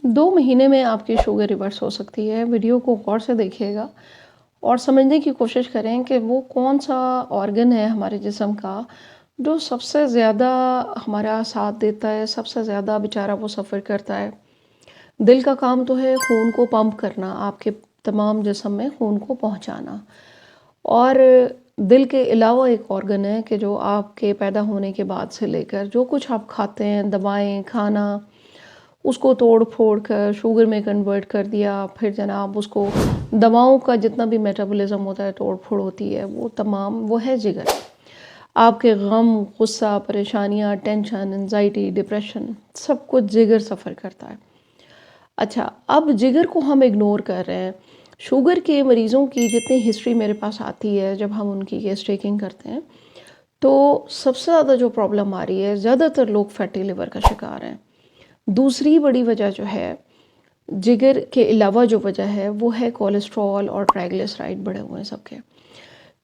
2 مہینے میں آپ کی شوگر ریورس ہو سکتی ہے۔ ویڈیو کو غور سے دیکھیے گا اور سمجھنے کی کوشش کریں کہ وہ کون سا آرگن ہے ہمارے جسم کا جو سب سے زیادہ ہمارا ساتھ دیتا ہے، سب سے زیادہ بیچارہ وہ سفر کرتا ہے۔ دل کا کام تو ہے خون کو پمپ کرنا، آپ کے تمام جسم میں خون کو پہنچانا، اور دل کے علاوہ ایک آرگن ہے کہ جو آپ کے پیدا ہونے کے بعد سے لے کر جو کچھ آپ کھاتے ہیں، دوائیں، کھانا، اس کو توڑ پھوڑ کر شوگر میں کنورٹ کر دیا، پھر جناب اس کو دواؤں کا جتنا بھی میٹابولزم ہوتا ہے، توڑ پھوڑ ہوتی ہے، وہ تمام وہ ہے جگر۔ آپ کے غم، غصہ، پریشانیاں، ٹینشن، انزائٹی، ڈپریشن، سب کچھ جگر سفر کرتا ہے۔ اچھا، اب جگر کو ہم اگنور کر رہے ہیں۔ شوگر کے مریضوں کی جتنی ہسٹری میرے پاس آتی ہے، جب ہم ان کی کیس ٹیکنگ کرتے ہیں، تو سب سے زیادہ جو پرابلم آ رہی ہے، زیادہ تر لوگ فیٹی لیور کا شکار ہیں۔ دوسری بڑی وجہ جو ہے جگر کے علاوہ جو وجہ ہے وہ ہے کولیسٹرول اور ٹرائیگلیسرائڈ بڑھے ہوئے ہیں سب کے۔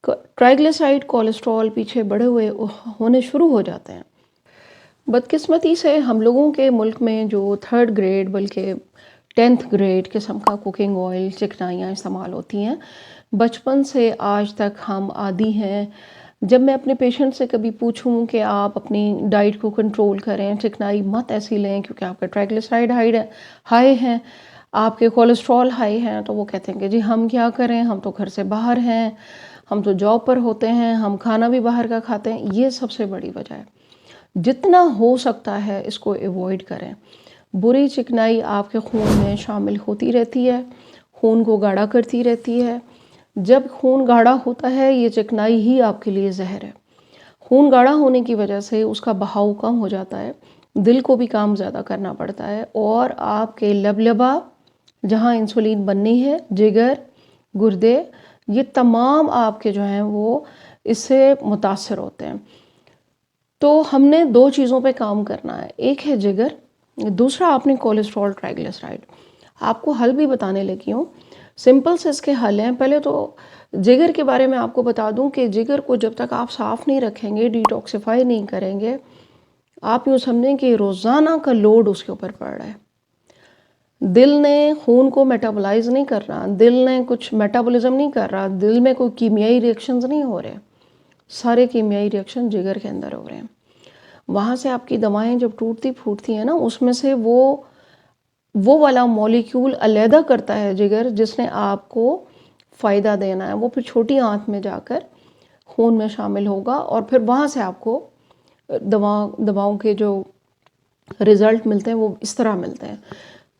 ٹرائیگلیسرائڈ، کولیسٹرول پیچھے بڑھے ہوئے ہونے شروع ہو جاتے ہیں۔ بدقسمتی سے ہم لوگوں کے ملک میں جو 3rd گریڈ بلکہ 10th گریڈ قسم کا کوکنگ آئل، چکنائیاں استعمال ہوتی ہیں، بچپن سے آج تک ہم عادی ہیں۔ جب میں اپنے پیشنٹ سے کبھی پوچھوں کہ آپ اپنی ڈائٹ کو کنٹرول کریں، چکنائی مت ایسی لیں کیونکہ آپ کا ٹرائیگلیسرائڈ ہائی ہیں، آپ کے کولیسٹرول ہائی ہیں، تو وہ کہتے ہیں کہ جی ہم کیا کریں، ہم تو گھر سے باہر ہیں، ہم تو جاب پر ہوتے ہیں، ہم کھانا بھی باہر کا کھاتے ہیں۔ یہ سب سے بڑی وجہ ہے۔ جتنا ہو سکتا ہے اس کو ایوائڈ کریں۔ بری چکنائی آپ کے خون میں شامل ہوتی رہتی ہے، خون کو گاڑھا کرتی رہتی ہے۔ جب خون گاڑھا ہوتا ہے، یہ چکنائی ہی آپ کے لیے زہر ہے۔ خون گاڑھا ہونے کی وجہ سے اس کا بہاؤ کم ہو جاتا ہے، دل کو بھی کام زیادہ کرنا پڑتا ہے، اور آپ کے لبلبا جہاں انسولین بننی ہے، جگر، گردے، یہ تمام آپ کے جو ہیں وہ اس سے متاثر ہوتے ہیں۔ تو ہم نے 2 چیزوں پہ کام کرنا ہے، ایک ہے جگر، دوسرا آپ نے کولیسٹرول، ٹرائیگلیسرائڈ۔ آپ کو حل بھی بتانے لگی ہوں، سمپل سے اس کے حل ہیں۔ پہلے تو جگر کے بارے میں آپ کو بتا دوں کہ جگر کو جب تک آپ صاف نہیں رکھیں گے، ڈیٹاکسیفائی نہیں کریں گے، آپ یوں سمجھیں کہ روزانہ کا لوڈ اس کے اوپر پڑ رہا ہے۔ دل نے خون کو میٹابولائز نہیں کر رہا، دل نے کچھ میٹابولزم نہیں کر رہا، دل میں کوئی کیمیائی ریئیکشنز نہیں ہو رہے، سارے کیمیائی ریئیکشن جگر کے اندر ہو رہے ہیں۔ وہاں سے آپ کی دوائیں جب ٹوٹتی پھوٹتی ہیں نا، اس میں سے وہ والا مولیکیول علیحدہ کرتا ہے جگر، جس نے آپ کو فائدہ دینا ہے، وہ پھر چھوٹی آنت میں جا کر خون میں شامل ہوگا، اور پھر وہاں سے آپ کو دواؤں کے جو رزلٹ ملتے ہیں وہ اس طرح ملتے ہیں۔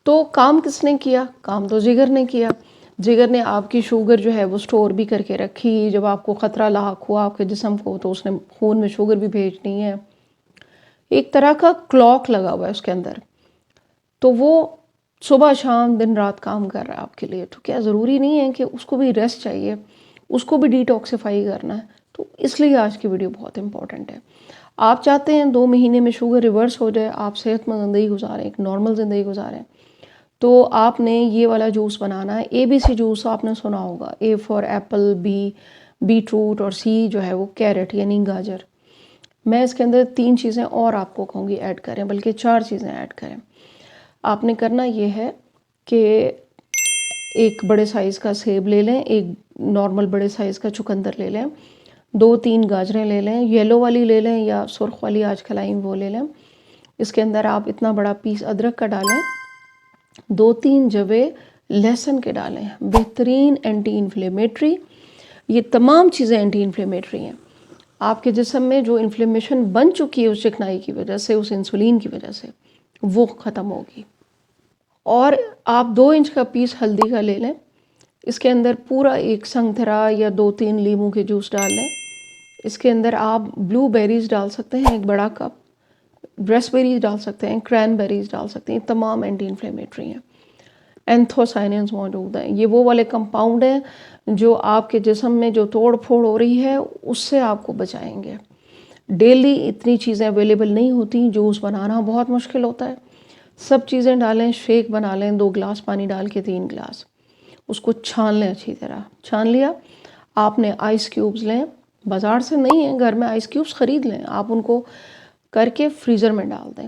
تو کام کس نے کیا؟ کام تو جگر نے کیا۔ جگر نے آپ کی شوگر جو ہے وہ سٹور بھی کر کے رکھی، جب آپ کو خطرہ لاحق ہوا آپ کے جسم کو تو اس نے خون میں شوگر بھی بھیجنی ہے۔ ایک طرح کا کلاک لگا ہوا ہے اس کے اندر، تو وہ صبح شام دن رات کام کر رہا ہے آپ کے لیے۔ تو کیا ضروری نہیں ہے کہ اس کو بھی ریسٹ چاہیے، اس کو بھی ڈیٹاکسیفائی کرنا ہے؟ تو اس لیے آج کی ویڈیو بہت امپورٹنٹ ہے۔ آپ چاہتے ہیں 2 مہینے میں شوگر ریورس ہو جائے، آپ صحت مند زندگی گزاریں، ایک نارمل زندگی گزاریں، تو آپ نے یہ والا جوس بنانا ہے۔ ABC جوس آپ نے سنا ہوگا، A فار ایپل، بیٹروٹ، اور C جو ہے وہ کیرٹ یعنی گاجر۔ میں اس کے اندر 3 چیزیں اور آپ کو کہوں گی ایڈ کریں، بلکہ 4 چیزیں ایڈ کریں۔ آپ نے کرنا یہ ہے کہ ایک بڑے سائز کا سیب لے لیں، ایک نارمل بڑے سائز کا چقندر لے لیں، 2-3 گاجریں لے لیں، یلو والی لے لیں یا سرخ والی آج کل آئی وہ لے لیں۔ اس کے اندر آپ اتنا بڑا پیس ادرک کا ڈالیں، 2-3 جوے لہسن کے ڈالیں، بہترین اینٹی انفلیمیٹری۔ یہ تمام چیزیں اینٹی انفلیمیٹری ہیں۔ آپ کے جسم میں جو انفلیمیشن بن چکی ہے اس چکنائی کی وجہ سے، اس انسولین کی وجہ سے، وہ ختم ہوگی۔ اور آپ 2 انچ کا پیس ہلدی کا لے لیں، اس کے اندر پورا ایک سنگترا یا 2-3 لیموں کے جوس ڈال لیں۔ اس کے اندر آپ بلو بیریز ڈال سکتے ہیں، ایک بڑا کپ، ریس بیریز ڈال سکتے ہیں، کرین بیریز ڈال سکتے ہیں، تمام اینٹی انفلیمیٹری ہیں۔ اینتھوسائننز موجود ہیں، یہ وہ والے کمپاؤنڈ ہیں جو آپ کے جسم میں جو توڑ پھوڑ ہو رہی ہے اس سے آپ کو بچائیں گے۔ ڈیلی اتنی چیزیں اویلیبل نہیں ہوتی، جوس بنانا بہت مشکل ہوتا ہے۔ سب چیزیں ڈالیں، شیک بنا لیں، 2 گلاس پانی ڈال کے 3 گلاس، اس کو چھان لیں اچھی طرح۔ چھان لیا، آپ نے آئس کیوبز لیں، بازار سے نہیں ہیں، گھر میں آئس کیوبز خرید لیں، آپ ان کو کر کے فریزر میں ڈال دیں۔